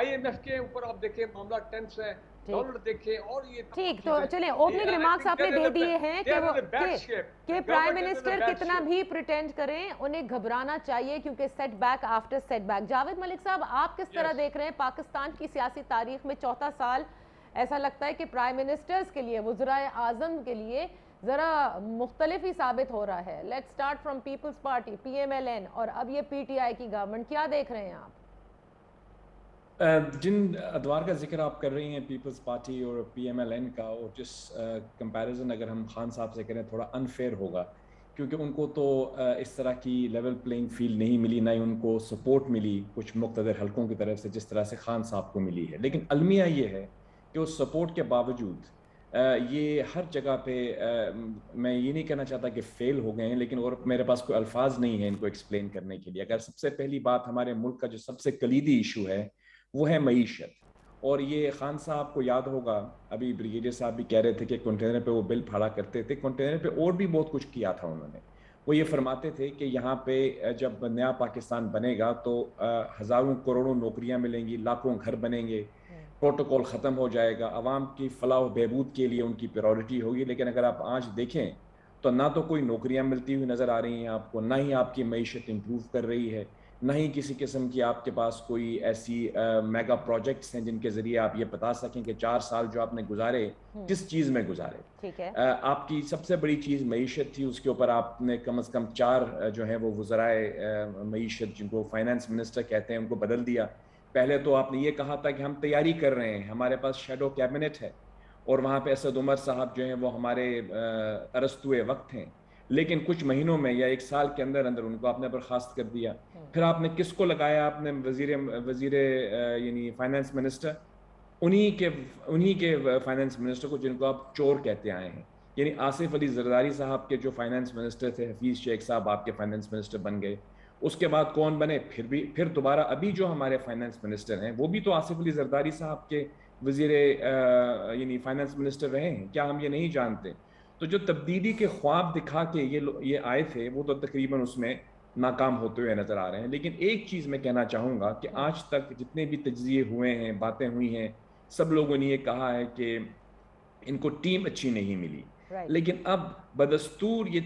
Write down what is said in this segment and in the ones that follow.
IMF کے اوپر آپ دیکھیں معاملہ ٹینس ہے, ڈالر دیکھیں, اور یہ ٹھیک. تو چلیں اوپننگ ریمارکس آپ نے دے دیے ہیں کہ پرائم منسٹر کتنا بھی پریٹینڈ کریں انہیں گھبرانا چاہیے کیونکہ set back after set back. Javed Malik sahab, آپ کس طرح دیکھ رہے ہیں پاکستان کی سیاسی تاریخ میں چوتھا سال ایسا لگتا ہے کہ پرائم منسٹرز کے لیے, وزرائے اعظم کے لیے ذرا مختلف ہی ثابت ہو رہا ہے. Let's start from People's Party, PMLN, اور اب یہ PTI کی گورنمنٹ, کیا دیکھ رہے ہیں آپ؟ جن ادوار کا ذکر آپ کر رہی ہیں پیپلز پارٹی اور PMLN کا, اور جس کمپیریزن اگر ہم خان صاحب سے کریں تھوڑا انفیئر ہوگا کیونکہ ان کو تو اس طرح کی لیول پلینگ فیلڈ نہیں ملی, نہ ہی ان کو سپورٹ ملی کچھ مقتدر حلقوں کی طرف سے جس طرح سے خان صاحب کو ملی ہے. لیکن المیہ یہ ہے کہ اس سپورٹ کے باوجود یہ ہر جگہ پہ, میں یہ نہیں کہنا چاہتا کہ فیل ہو گئے ہیں, لیکن اور میرے پاس کوئی الفاظ نہیں ہیں ان کو ایکسپلین کرنے کے لیے. اگر سب سے پہلی بات ہمارے ملک کا جو سب سے کلیدی ایشو ہے وہ ہے معیشت, اور یہ خان صاحب کو یاد ہوگا, ابھی بریگیڈیئر صاحب بھی کہہ رہے تھے کہ کنٹینر پہ وہ بل پھاڑا کرتے تھے, کنٹینر پہ اور بھی بہت کچھ کیا تھا انہوں نے. وہ یہ فرماتے تھے کہ یہاں پہ جب نیا پاکستان بنے گا تو ہزاروں کروڑوں نوکریاں ملیں گی, لاکھوں گھر بنیں گے, پروٹوکول ختم ہو جائے گا, عوام کی فلاح و بہبود کے لیے ان کی پریورٹی ہوگی. لیکن اگر آپ آج دیکھیں تو نہ تو کوئی نوکریاں ملتی ہوئی نظر آ رہی ہیں آپ کو, نہ ہی آپ کی معیشت امپروو کر رہی ہے, نہ ہی کسی قسم کی آپ کے پاس کوئی ایسی میگا پروجیکٹس ہیں جن کے ذریعے آپ یہ بتا سکیں کہ 4 سال جو آپ نے گزارے کس چیز میں گزارے. آپ کی سب سے بڑی چیز معیشت تھی, اس کے اوپر آپ نے کم از کم 4 جو ہیں وہ وزرائے معیشت جن کو فائنانس منسٹر کہتے ہیں ان کو بدل دیا. پہلے تو آپ نے یہ کہا تھا کہ ہم تیاری کر رہے ہیں, ہمارے پاس شیڈو کیبنٹ ہے اور وہاں پہ اسد عمر صاحب جو ہیں وہ ہمارے ارسطوئے وقت ہیں, لیکن کچھ مہینوں میں یا 1 سال کے اندر اندر ان کو آپ نے برخاست کر دیا. پھر آپ نے کس کو لگایا, آپ نے وزیر یعنی فائنانس منسٹر, انہی کے فائنانس منسٹر کو جن کو آپ چور کہتے آئے ہیں, یعنی آصف علی زرداری صاحب کے جو فائنانس منسٹر تھے, حفیظ شیخ صاحب آپ کے فائنانس منسٹر بن گئے. اس کے بعد کون بنے, پھر دوبارہ ابھی جو ہمارے فائنانس منسٹر ہیں وہ بھی تو آصف علی زرداری صاحب کے وزیر یعنی فائنانس منسٹر رہے ہیں, کیا ہم یہ نہیں جانتے؟ تو جو تبدیلی کے خواب دکھا کے یہ آئے تھے وہ تو تقریباً اس میں ناکام ہوتے ہوئے نظر آ رہے ہیں. لیکن ایک چیز میں کہنا چاہوں گا کہ آج تک جتنے بھی تجزیے ہوئے ہیں, باتیں ہوئی ہیں, سب لوگوں نے یہ کہا ہے کہ ان کو ٹیم اچھی نہیں ملی. لیکن اب بدستور یہ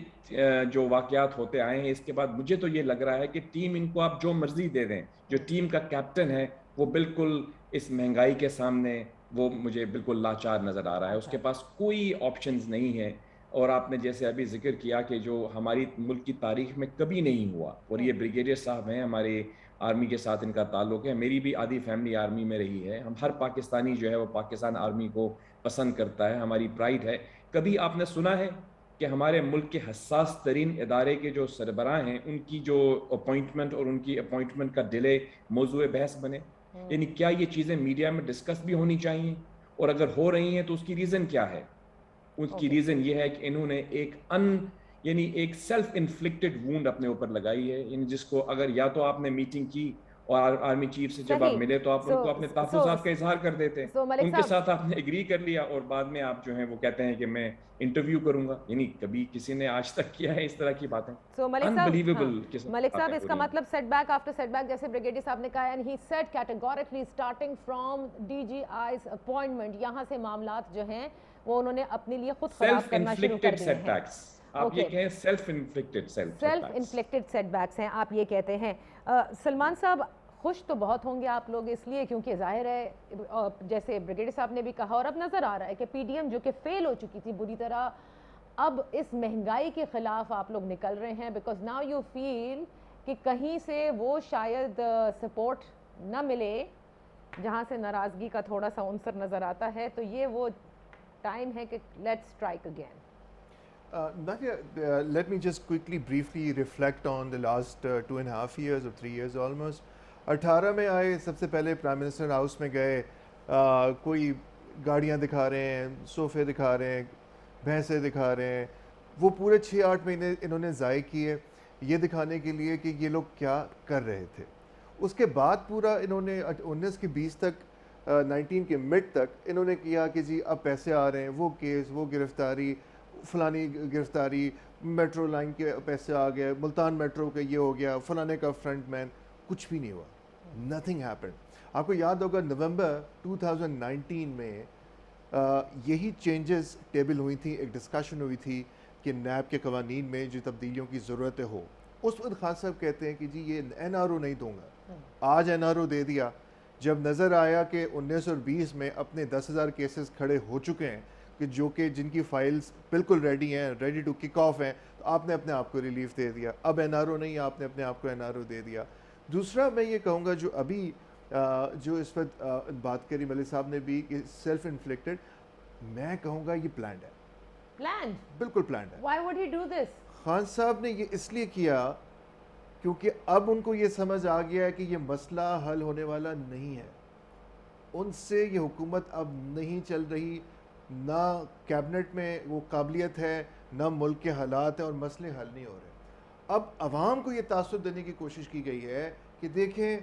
جو واقعات ہوتے آئے ہیں اس کے بعد مجھے تو یہ لگ رہا ہے کہ ٹیم ان کو آپ جو مرضی دے دیں, جو ٹیم کا کیپٹن ہے وہ بالکل اس مہنگائی کے سامنے وہ مجھے بالکل لاچار نظر آ رہا ہے, اس کے پاس کوئی آپشنز نہیں ہے. اور آپ نے جیسے ابھی ذکر کیا کہ جو ہماری ملک کی تاریخ میں کبھی نہیں ہوا, اور یہ بریگیڈیئر صاحب ہیں, ہمارے آرمی کے ساتھ ان کا تعلق ہے, میری بھی آدھی فیملی آرمی میں رہی ہے, ہم ہر پاکستانی جو ہے وہ پاکستان آرمی کو پسند کرتا ہے, ہماری پرائیڈ ہے. کبھی آپ نے سنا ہے کہ ہمارے ملک کے حساس ترین ادارے کے جو سربراہ ہیں ان کی جو اپوائنٹمنٹ اور ان کی اپوائنٹمنٹ کا ڈیلے موضوع بحث بنے؟ یعنی کیا یہ چیزیں میڈیا میں ڈسکس بھی ہونی چاہیے؟ اور اگر ہو رہی ہیں تو اس کی ریزن کیا ہے؟ اس کی ریزن یہ ہے کہ انہوں نے ایک سیلف انفلکٹڈ وونڈ اپنے اوپر لگائی ہے, یعنی جس کو اگر یا تو آپ نے میٹنگ کی اور آرمی چیف سے جب آپ ملے تو آپ ان کو اپنے تحفظات کا اظہار کر دیتے, ان کے ساتھ آپ نے ایگری کر لیا اور بعد میں آپ جو ہیں وہ کہتے ہیں کہ میں انٹرویو کروں گا. یعنی کبھی کسی نے آج تک کیا ہے اس طرح کی باتیں؟ ملک صاحب, اس کا مطلب set back after set back جیسے بریگیڈیئر صاحب نے کہا, and he said categorically starting from DGI's appointment, یہاں سے معاملات جو ہیں وہ انہوں نے اپنے لیے خود خراب کرنا شروع کر دیے ہیں. آپ یہ کہیں سیلف انفلکٹڈ سیٹ بیکس ہیں, آپ یہ کہتے ہیں. سلمان صاحب, خوش تو بہت ہوں گے آپ لوگ اس لیے کیونکہ ظاہر ہے جیسے بریگیڈیئر صاحب نے بھی کہا اور اب نظر آ رہا ہے کہ PDM جو کہ فیل ہو چکی تھی بری طرح, اب اس مہنگائی کے خلاف آپ لوگ نکل رہے ہیں, بیکاز ناؤ یو فیل کہ کہیں سے وہ شاید سپورٹ نہ ملے جہاں سے ناراضگی کا تھوڑا سا عنصر نظر آتا ہے, تو یہ وہ ٹائم ہے کہ let's strike again. Nadia, let me just quickly briefly reflect on the last 2.5 years or 3 years almost. 18 میں آئے, سب سے پہلے پرائم منسٹر ہاؤس میں گئے, کوئی گاڑیاں دکھا رہے ہیں, صوفے دکھا رہے ہیں, بھینسیں دکھا رہے ہیں. وہ پورے 6-8 مہینے انہوں نے ضائع کیے یہ دکھانے کے لیے کہ یہ لوگ کیا کر رہے تھے. اس کے بعد پورا انہوں نے 19 کے 20 تک 19 کے مڈ تک انہوں نے کیا کہ جی اب پیسے آ رہے ہیں, وہ کیس, وہ گرفتاری, فلانی گرفتاری, میٹرو لائن کے پیسے آ گئے, ملتان میٹرو کا یہ ہو گیا, فلانے کا فرنٹ مین. کچھ بھی نہیں ہوا, نتھنگ ہیپنڈ. آپ کو یاد ہوگا نومبر 2019 میں یہی چینجز ٹیبل ہوئی تھیں, ایک ڈسکشن ہوئی تھی کہ نیب کے قوانین میں جو تبدیلیوں کی ضرورت ہو. اس وقت خان صاحب کہتے ہیں کہ جی یہ این آر او نہیں دوں گا. آج این آر او دے دیا. جب نظر آیا کہ 1920 میں اپنے 10,000 کیسز کھڑے ہو چکے ہیں کہ جن کی فائلز بالکل ریڈی ہیں, ریڈی ٹو کک آف ہیں, تو آپ نے اپنے آپ کو ریلیف دے دیا. اب این آر او نہیں, آپ نے اپنے آپ کو این آر او دے دیا. دوسرا میں یہ کہوں گا جو ابھی جو اس وقت بات کری ملک صاحب نے بھی کہ سیلف انفلکٹڈ, میں کہوں گا یہ پلانڈ ہے. پلانڈ؟ بالکل پلانڈ ہے. Why would he do this? Khan صاحب نے یہ اس لیے کیا کیونکہ اب ان کو یہ سمجھ آ گیا ہے کہ یہ مسئلہ حل ہونے والا نہیں ہے. ان سے یہ حکومت اب نہیں چل رہی, نہ کیبنٹ میں وہ قابلیت ہے, نہ ملک کے حالات ہیں, اور مسئلے حل نہیں ہو رہے. اب عوام کو یہ تاثر دینے کی کوشش کی گئی ہے کہ دیکھیں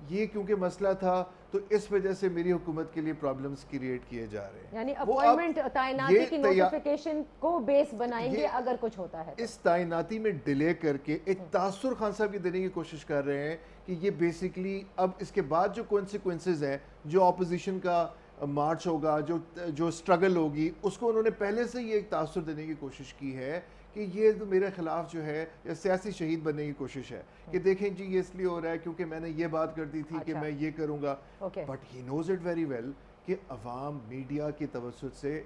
یہ کیونکہ مسئلہ تھا تو اس وجہ سے میری حکومت کے لیے پرابلمز کریٹ کیے جا رہے ہیں. یعنی اپوائنٹمنٹ تعیناتی کی نوٹیفیکیشن کو بیس بنائیں گے اگر کچھ ہوتا ہے. اس تعیناتی میں ڈیلے کر کے ایک تاثر خان صاحب کی دینے کی کوشش کر رہے ہیں کہ یہ بیسیکلی اب اس کے بعد جو کونسیکوینسز ہیں, جو اپوزیشن کا مارچ ہوگا, جو اسٹرگل ہوگی, اس کو انہوں نے پہلے سے ہی ایک تاثر دینے کی کوشش کی ہے کہ یہ میرے خلاف جو ہے یا سیاسی شہید بننے کی کوشش ہے کہ دیکھیں جی یہ اس لیے ہو رہا ہے کیونکہ میں نے یہ بات کر دی تھی کہ میں یہ کروں گا. But he knows it very well کہ عوام میڈیا کی توسط سے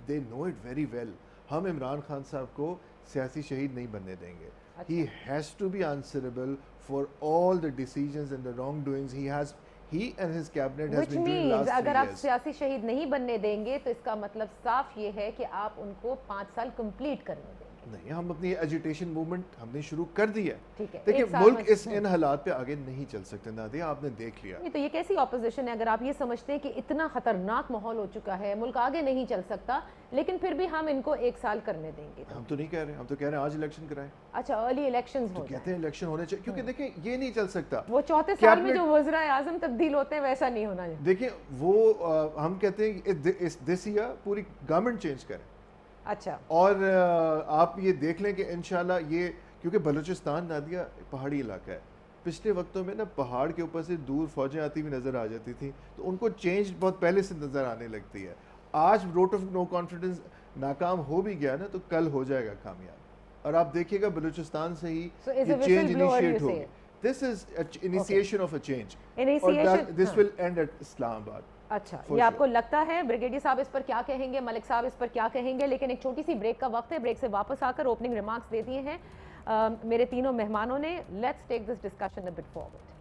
they know it very well, ہم عمران خان صاحب کو سیاسی شہید نہیں بننے دیں گے. He has to be answerable for all the decisions and the wrongdoings he and his cabinet has been doing last 3 years. اگر آپ سیاسی شہید نہیں بننے دیں گے تو اس کا مطلب صاف یہ ہے کہ آپ ان کو 5 سال کمپلیٹ کرنے دیں گے. نہیں, ہم اپنی ایجیٹیشن موومنٹ ہم نے شروع کر دی ہے. دیکھیں ملک ان حالات پہ آگے نہیں چل سکتے. نادیہ آپ نے دیکھ لیا. تو یہ کیسی اپوزیشن ہے اگر آپ یہ سمجھتے ہیں کہ اتنا خطرناک ماحول ہو چکا ہے, ملک آگے نہیں چل سکتا, لیکن پھر بھی ہم ان کو 1 سال کرنے دیں گے. ہم تو نہیں کہہ رہے, ہم تو کہہ رہے ہیں آج الیکشن کرائیں. اچھا, ارلی الیکشنز ہو کہتے ہیں الیکشن ہونے چاہیے کیونکہ دیکھیں یہ نہیں چل سکتا. وہ 34 سال میں جو وزرائے اعظم تبدیل ہوتے ہیں ویسا نہیں ہونا ہے. دیکھیں وہ ہم کہتے ہیں دس ایئر پوری گورنمنٹ چینج کریں. اچھا, اور آپ یہ دیکھ لیں کہ انشاءاللہ یہ, کیونکہ بلوچستان نادیہ پہاڑی علاقہ ہے, پچھلے وقتوں میں نا پہاڑ کے اوپر سے دور فوجیں آتی ہوئی نظر آ جاتی تھیں, تو ان کو چینج بہت پہلے سے نظر آنے لگتی ہے. آج ووٹ آف نو کانفیڈنس ناکام ہو بھی گیا نا تو کل ہو جائے گا کامیاب, اور آپ دیکھیے گا بلوچستان سے ہی یہ چینج انیشیٹ ہوگی. This is initiation of a change. This will end at Islamabad. اچھا, یہ آپ کو لگتا ہے. بریگیڈیئر صاحب اس پر کیا کہیں گے, ملک صاحب اس پر کیا کہیں گے, لیکن ایک چھوٹی سی بریک کا وقت ہے. بریک سے واپس آ کر اوپننگ ریمارکس دے دیے ہیں میرے تینوں مہمانوں نے. Let's take this discussion a bit forward.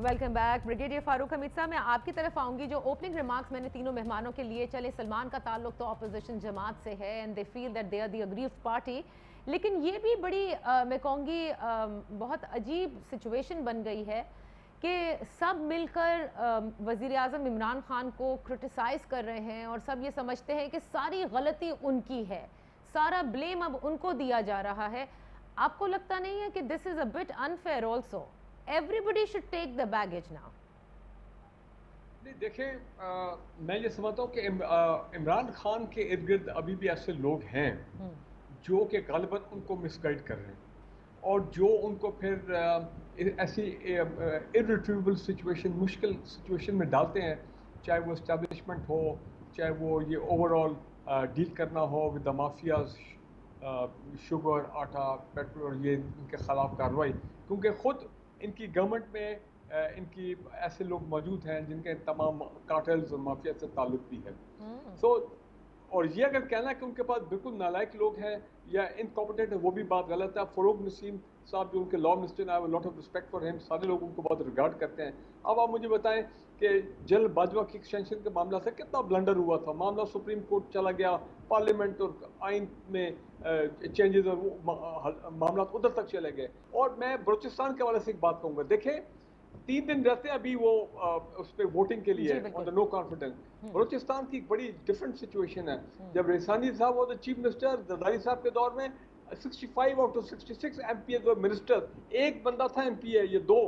Welcome back. Brigadier Farooq Hameed sahab, میں آپ کی طرف آؤں گی. جو اوپننگ ریمارکس میں نے تینوں مہمانوں کے لیے, چلے سلمان کا تعلق تو اپوزیشن جماعت سے ہے and they feel that they are the aggrieved party, لیکن یہ بھی بڑی میں کہوں گی بہت عجیب سچویشن بن گئی ہے کہ سب مل کر وزیر اعظم عمران خان کو کرٹیسائز کر رہے ہیں اور سب یہ سمجھتے ہیں کہ ساری غلطی ان کی ہے, سارا بلیم اب ان کو دیا جا رہا ہے. آپ کو لگتا نہیں ہے کہ this is a bit unfair also? Everybody should take the baggage now. دیکھیں میں یہ سمجھتا ہوں کہ عمران خان کے ارد گرد ابھی بھی ایسے لوگ ہیں جو کہ غالباً ان کو مس گائیڈ کر رہے ہیں اور جو ان کو پھر ایسی irretrievable سچویشن, مشکل سچویشن میں ڈالتے ہیں, چاہے وہ اسٹیبلشمنٹ ہو, چاہے وہ یہ اوور آل ڈیل کرنا ہو ود دا مافیاز, شوگر, آٹا, پیٹرول, یہ ان کے خلاف کارروائی, کیونکہ خود ان کی گورنمنٹ میں ان کی ایسے لوگ موجود ہیں جن کے تمام کارٹلز اور مافیا سے تعلق بھی ہے. سو اور یہ اگر کہنا کہ ان کے پاس بالکل نالائق لوگ ہیں یا انکمپیٹنٹ ہے, وہ بھی بات غلط ہے. فروغ نسیم صاحب جو ان کے لا منسٹر ہیں, I have a lot of respect for him, سارے لوگ ان کو بہت ریگارڈ کرتے ہیں. اب آپ مجھے بتائیں کہ جنرل باجوہ کی ایکسٹینشن کے معاملہ سے کتنا بلنڈر ہوا تھا, معاملہ سپریم کورٹ چلا گیا, پارلیمنٹ اور آئین میں چینجز اور معاملات ادھر تک چلے گئے. اور میں بلوچستان کے حوالے سے ایک بات کہوں گا, دیکھیں 3 دن رہتے ہیں ابھی وہ اس پہ ووٹنگ کے لیے نو کانفیڈنس. بلوچستان کی ایک بڑی ڈفرینٹ سچویشن ہے. جب ریحسانی صاحب وہ چیف منسٹر, زرداری صاحب کے دور میں 65 out of 66 M P As اور منسٹر, ایک بندہ تھا ایم پی ہے, یہ 2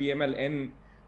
PMLN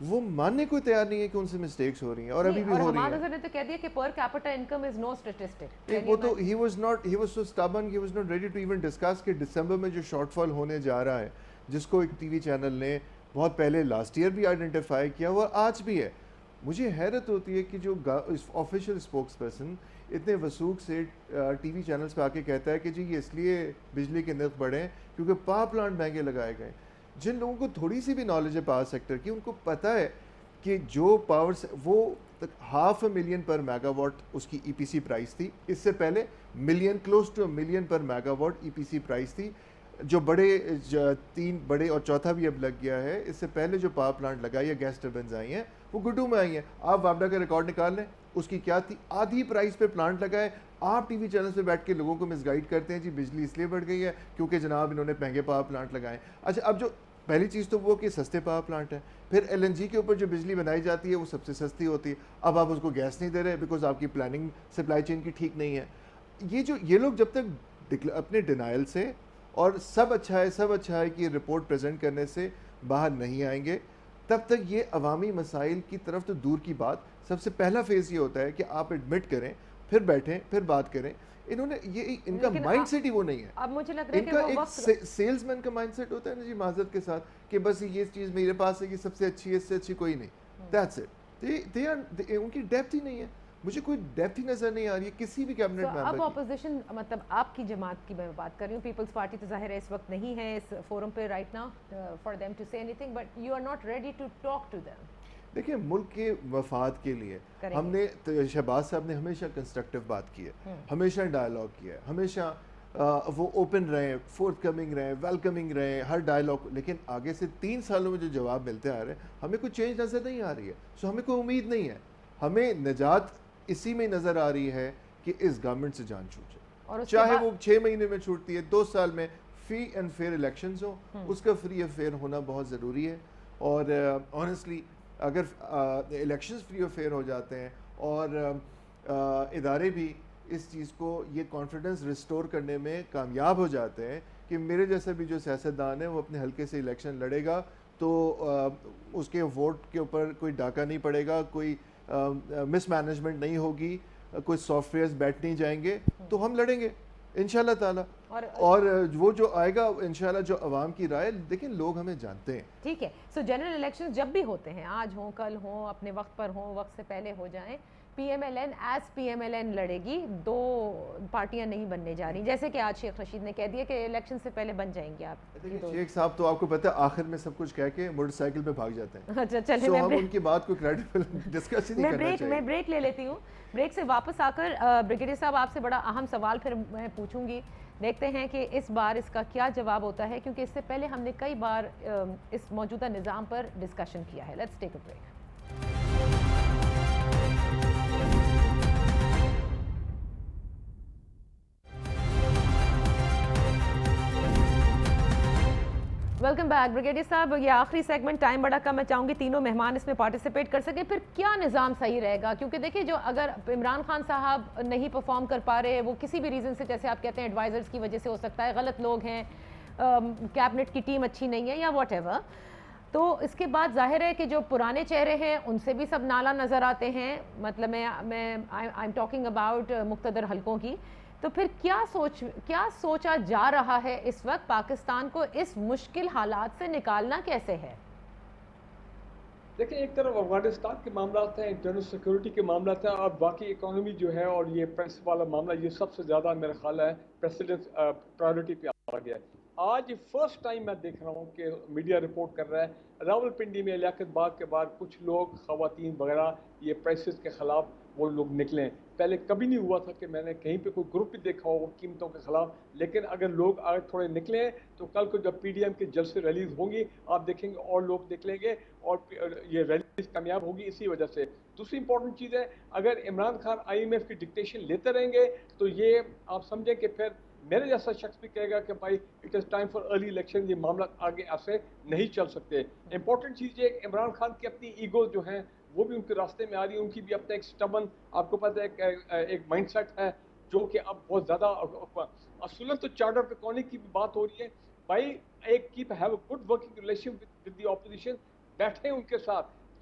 وہ ماننے کو تیار نہیں ہے کہ ان سے مسٹیکس ہو رہی ہیں اور ابھی بھی ہو رہی ہیں. حماد نے تو کہہ دیا کہ per capita income is no statistic. وہ تو he was so stubborn, he was not ready to even discuss کہ دسمبر میں جو شارٹ فال ہونے جا رہا ہے, جس کو ایک ٹی وی چینل نے بہت پہلے لاسٹ ایئر بھی آئیڈینٹیفائی کیا وہ آج بھی ہے. مجھے حیرت ہوتی ہے کہ جو آفیشیل اسپوکس پرسن اتنے وثوق سے ٹی وی چینلز پہ آ کے کہتا ہے کہ جی یہ اس لیے بجلی کے نرخ بڑھے ہیں کیونکہ پاور پلانٹ مہنگے لگائے گئے. جن لوگوں کو تھوڑی سی بھی نالج ہے پاور سیکٹر کی, ان کو پتہ ہے کہ جو پاور وہ 500,000 پر میگا واٹ اس کی ای پی سی پرائس تھی, اس سے پہلے million, close to million per megawatt E P C price تھی. جو بڑے 3 بڑے اور چوتھا بھی اب لگ گیا ہے, اس سے پہلے جو پاور پلانٹ لگائی ہے گیس ٹربنز آئی ہیں وہ گڈو میں آئی ہیں. آپ وابڈا کا ریکارڈ نکال لیں, اس کی کیا تھی, آدھی پرائس پہ پلانٹ لگائے. آپ ٹی وی چینلز پہ بیٹھ کے لوگوں کو مس گائیڈ کرتے ہیں جی بجلی اس لیے بڑھ گئی ہے کیونکہ جناب انہوں نے مہنگے پاور پلانٹ لگائے. اچھا اب جو پہلی چیز تو وہ کہ سستے پاور پلانٹ ہیں, پھر ایل این جی کے اوپر جو بجلی بنائی جاتی ہے وہ سب سے سستی ہوتی ہے. اب آپ اس کو گیس نہیں دے رہے بیکاز آپ کی پلاننگ سپلائی چین کی ٹھیک نہیں ہے. یہ لوگ جب تک اپنے ڈینائل سے اور سب اچھا ہے کہ رپورٹ پریزنٹ کرنے سے باہر نہیں آئیں گے, تب تک یہ عوامی مسائل کی طرف تو دور کی بات. سب سے پہلا فیز یہ ہوتا ہے کہ آپ ایڈمٹ کریں, پھر بیٹھیں, پھر بات کریں. انہوں نے یہ ان کا مائنڈ سیٹ ہی وہ نہیں ہے. اب مجھے لگ رہا ہے ان کہ کا وہ ایک وقت سیلز مین کا مائنڈ سیٹ ہوتا ہے نا جی معذرت کے ساتھ کہ بس یہ چیز میرے پاس ہے, یہ سب سے اچھی ہے, اس سے اچھی کوئی نہیں. That's it. ان کی ڈیپتھ ہی نہیں ہے. مجھے کوئی ڈیپتھ ہی نظر نہیں آ رہی ہے کسی بھی کیبنٹ ممبر کی. اب اپوزیشن مطلب آپ کی جماعت کی میں بات کر رہی ہوں, پیپلز پارٹی تو ظاہر ہے اس وقت نہیں ہے اس فورم پہ right now for them to say anything, but you are not ready to talk to them. دیکھیں ملک کے مفاد کے لیے ہم نے, شہباز صاحب نے ہمیشہ کنسٹرکٹیو بات کی ہے, ہمیشہ ڈائلاگ کیا ہے, ہمیشہ وہ اوپن رہے, فورتھ کمنگ رہے, ویلکمنگ رہے ہر ڈائلاگ. لیکن آگے سے 3 سالوں میں جو جواب ملتے آ رہے ہیں ہمیں کوئی چینج نظر نہیں آ رہی ہے. سو ہمیں کوئی امید نہیں ہے. ہمیں نجات اسی میں نظر آ رہی ہے کہ اس گورنمنٹ سے جان چھوٹ جائے, چاہے وہ 6 مہینے میں چھوٹتی ہے, 2 سال میں فری اینڈ فیئر الیکشنز ہوں, اس کا فری اور فیئر ہونا بہت ضروری ہے. اور آنیسٹلی اگر الیکشنز فری اور فیئر ہو جاتے ہیں اور ادارے بھی اس چیز کو یہ کانفیڈنس ریسٹور کرنے میں کامیاب ہو جاتے ہیں کہ میرے جیسا بھی جو سیاستدان ہے وہ اپنے حلقے سے الیکشن لڑے گا تو اس کے ووٹ کے اوپر کوئی ڈاکہ نہیں پڑے گا, کوئی مس مینجمنٹ نہیں ہوگی, کوئی سافٹ ویئرز بیٹھ نہیں جائیں گے, تو ہم لڑیں گے انشاءاللہ تعالی. اور وہ جو آئے گا انشاءاللہ جو عوام کی رائے, دیکھیں لوگ ہمیں جانتے ہیں. ٹھیک ہے. سو جنرل الیکشن جب بھی ہوتے ہیں, آج ہوں کل ہوں, اپنے وقت پر ہوں, وقت سے پہلے ہو جائیں, P M L N as P M L N لڑے گی, 2 پارٹیاں نہیں بننے جا رہی, جیسے کہ آج شیخ رشید نے کہہ دیا کہ الیکشن سے پہلے بن جائیں گے آپ. شیخ صاحب تو آپ کو پتہ ہے آخر میں سب کچھ کہہ کے موٹر سائیکل پہ بھاگ جاتے ہیں. اچھا چلیں, ہم ان کی بات کو کریڈیبل ڈسکس ہی نہیں کرنا چاہیے. میں بریک لے لیتی ہوں. بریک سے واپس آ کر بریگیڈیئر صاحب آپ سے بڑا اہم سوال پھر میں پوچھوں گی, دیکھتے ہیں کہ اس بار اس کا کیا جواب ہوتا ہے, کیونکہ اس سے پہلے ہم نے کئی بار اس موجودہ نظام پر ڈسکشن کیا ہے. Let's take a break. Welcome back brigadier صاحب. یہ آخری سیگمنٹ, ٹائم بڑا کم, میں چاہوں گی تینوں مہمان اس میں پارٹیسپیٹ کر سکیں. پھر کیا نظام صحیح رہے گا, کیونکہ دیکھیں جو اگر عمران خان صاحب نہیں پرفارم کر پا رہے, وہ کسی بھی ریزن سے, جیسے آپ کہتے ہیں ایڈوائزرز کی وجہ سے ہو سکتا ہے, غلط لوگ ہیں, کیبنٹ کی ٹیم اچھی نہیں ہے یا واٹ ایور, تو اس کے بعد ظاہر ہے کہ جو پرانے چہرے ہیں ان سے بھی سب نالا نظر آتے ہیں. مطلب میں آئی ایم ٹاکنگ اباؤٹ مقتدر حلقوں کی. تو پھر کیا سوچا جا رہا ہے اس وقت, پاکستان کو اس مشکل حالات سے نکالنا کیسے ہے؟ دیکھیں ایک طرف افغانستان کے معاملات ہیں, انٹرنل سیکورٹی کے معاملات ہیں, اور باقی اکانومی جو ہے اور یہ پریس والا معاملہ, یہ سب سے زیادہ میرا خیال ہے پریسیڈنٹ پرائیورٹی پہ آ گیا ہے. آج فرسٹ ٹائم میں دیکھ رہا ہوں کہ میڈیا رپورٹ کر رہا ہے راولپنڈی میں لیاقت باغ کے بعد کچھ لوگ, خواتین وغیرہ, یہ پریسز کے خلاف وہ لوگ نکلیں. پہلے کبھی نہیں ہوا تھا کہ میں نے کہیں پہ کوئی گروپ بھی دیکھا ہو قیمتوں کے خلاف, لیکن اگر لوگ آج تھوڑے نکلیں تو کل کو جب پی ڈی ایم کے جلسے ریلیز ہوں گی آپ دیکھیں گے اور لوگ نکلیں گے اور یہ ریلیز کامیاب ہوگی اسی وجہ سے. دوسری امپورٹنٹ چیز ہے, اگر Imran Khan I M F کی ڈکٹیشن لیتے رہیں گے تو یہ آپ سمجھیں کہ پھر میرے جیسا شخص بھی کہے گا کہ بھائی it is time for early election, یہ معاملہ آگے ایسے نہیں چل سکتے. امپورٹنٹ چیز یہ عمران خان کی اپنی ایگو جو ہیں وہ بھی ان کے راستے میں آ رہی ہے, ان کی بھی اپنا ایک سٹبن, آپ کو پتہ ہے ایک مائنڈ سیٹ ہے جو کہ اب بہت زیادہ, اصولاً تو چارٹر پہ کونے کی بھی بات ہو رہی ہے. بھائی ایک keep have a good working relation with the opposition, بیٹھیں ان کے ساتھ,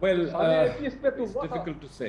Well, it's difficult to say.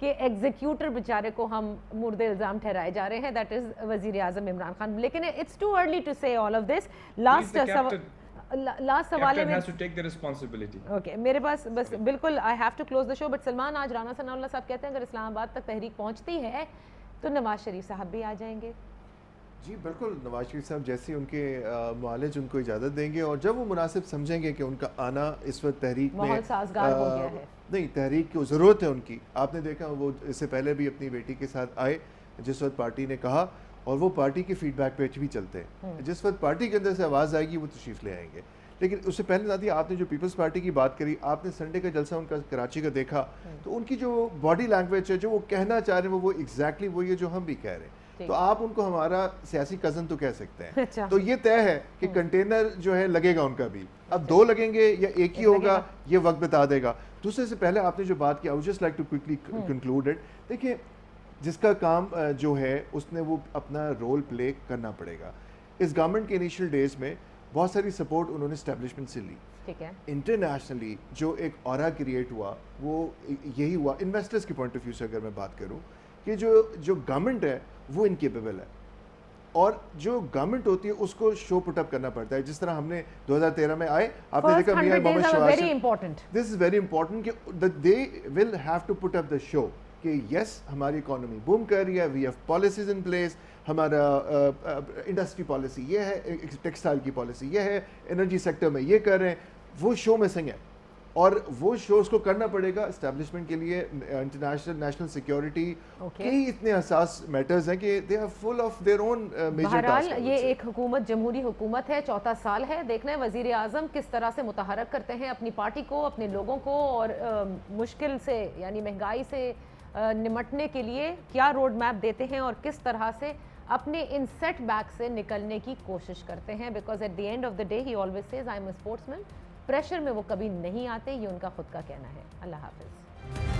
کہ ایگزیکیوٹر بیچارے کو ہم مورد الزام ٹھہرائے جا رہے ہیں, دیٹ از وزیر اعظم عمران خان. لیکن it's to early to say all of this. Last سوال اوکے میرے پاس بس بالکل I have to close the show, but Salman آج رانا ثناء اللہ صاحب کہتے ہیں اگر اسلام آباد تک تحریک پہنچتی ہے تو نواز شریف صاحب بھی آ جائیں گے. جی بالکل, نواز شریف صاحب جیسے ان کے معالج ان کو اجازت دیں گے اور جب وہ مناسب سمجھیں گے کہ ان کا آنا اس وقت تحریک میں ماحول سازگار ہو گیا ہے, نہیں تحریک کی ضرورت ہے ان کی. آپ نے دیکھا وہ اس سے پہلے بھی اپنی بیٹی کے ساتھ آئے جس وقت پارٹی نے کہا, اور وہ پارٹی کے فیڈ بیک پہ بھی چلتے ہیں. جس وقت پارٹی کے اندر سے آواز آئے گی وہ تشریف لے آئیں گے. لیکن اس سے پہلے نادیہ آپ نے جو پیپلز پارٹی کی بات کری, آپ نے سنڈے کا جلسہ ان کا کراچی کا دیکھا, تو ان کی جو باڈی لینگویج ہے جو وہ کہنا چاہ رہے ہیں وہ ایگزیکٹلی وہی ہے جو ہم بھی کہہ رہے ہیں. تو آپ ان کو ہمارا سیاسی کزن تو کہہ سکتے ہیں. تو یہ طے ہے کہ کنٹینر جو ہے لگے گا ان کا بھی, اب 2 لگیں گے یا ایک ہی ہوگا یہ وقت بتا دے گا. دوسرے سے پہلے آپ نے جو بات کی, I would just like to quickly conclude it. دیکھیں جس کا کام جو ہے اس نے وہ اپنا رول پلے کرنا پڑے گا. اس گورنمنٹ کے انیشیل ڈیز میں بہت ساری سپورٹ انہوں نے اسٹیبلشمنٹ سے لی. ٹھیک ہے, انٹرنیشنلی جو ایک اورا کریٹ ہوا وہ یہی ہوا. انویسٹرز کے پوائنٹ آف ویو سے اگر میں بات کروں کہ جو گورنمنٹ ہے وہ انکیپیبل ہے, اور جو گورنمنٹ ہوتی ہے اس کو شو پٹ اپ کرنا پڑتا ہے. جس طرح ہم نے 2013 میں آئے, آپ نے دیکھا میاں محمد شہباز, دس از ویری امپورٹنٹ کہ دے ول ہیو ٹو پٹ اپ دا شو کہ یس ہماری اکانومی بوم کر رہی ہے, we have policies in place, ہمارا انڈسٹری پالیسی یہ ہے, ٹیکسٹائل کی پالیسی یہ ہے, انرجی سیکٹر میں یہ کر رہے ہیں. وہ شو مسنگ ہے, اور وہ شوز کو کرنا پڑے گا اسٹیبلشمنٹ کے لیے. انٹرنیشنل نیشنل سیکیورٹی کئی اتنے حساس میٹرز ہیں کہ they are full of their own major task. بہرحال یہ ایک حکومت, جمہوری حکومت ہے, 4تھا سال ہے. دیکھنا ہے وزیر اعظم کس طرح سے متحرک کرتے ہیں اپنی پارٹی کو, اپنے لوگوں کو, اور مشکل سے یعنی مہنگائی سے نمٹنے کے لیے کیا روڈ میپ دیتے ہیں اور کس طرح سے اپنے ان سیٹ بیک سے نکلنے کی کوشش کرتے ہیں. Because at the end of the day he always says I am a sportsman. Pressure میں وہ کبھی نہیں آتے, یہ ان کا خود کا کہنا ہے. اللہ حافظ.